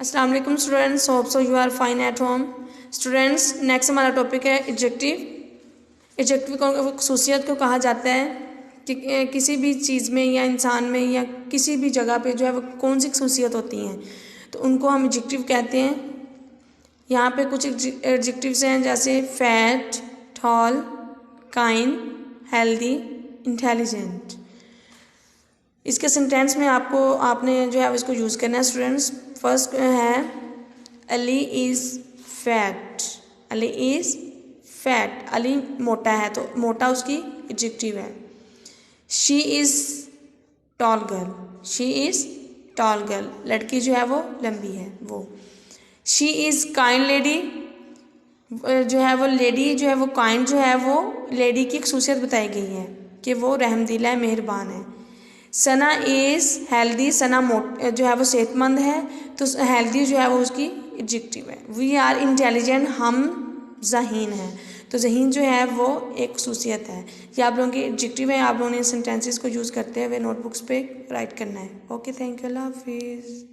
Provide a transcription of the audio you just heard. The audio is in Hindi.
अस्सलाम वालेकुम students, hope so you are fine at home. Students, next हमारा टॉपिक है एडजेक्टिव। एडजेक्टिव को खसूसियत को कहा जाता है कि किसी भी चीज़ में या इंसान में या किसी भी जगह पे जो है वो कौन सी खसूसियत होती हैं, तो उनको हम एडजेक्टिव कहते हैं। यहाँ पे कुछ एडजेक्टिव्स हैं जैसे fat, tall, kind, healthy, intelligent. इसके सेंटेंस में आपने जो है इसको यूज़ करना है स्टूडेंट्स। फर्स्ट है Ali is fat. Ali is fat, Ali मोटा है तो मोटा उसकी एडजेक्टिव है। She is tall girl. She is tall girl, लड़की जो है वो लंबी है वो। शी इज़ काइंड लेडी, जो है वो लेडी जो है वो काइंड जो है वो लेडी की खसूसियत बताई गई है कि वो रहमदिल है, मेहरबान है। सना इज़ हेल्दी, सना जो है वो सेहतमंद है तो हेल्दी जो है वो उसकी एडजेक्टिव है। वी आर इंटेलिजेंट, हम ज़हीन हैं तो ज़हीन जो है वो एक खसूसियत है। ये आप लोगों की एडजेक्टिव है, आप लोगों ने सेंटेंसेस को यूज़ करते हुए नोटबुक्स पे राइट करना है। ओके, थैंक यू, अल्लाह हाफिज़।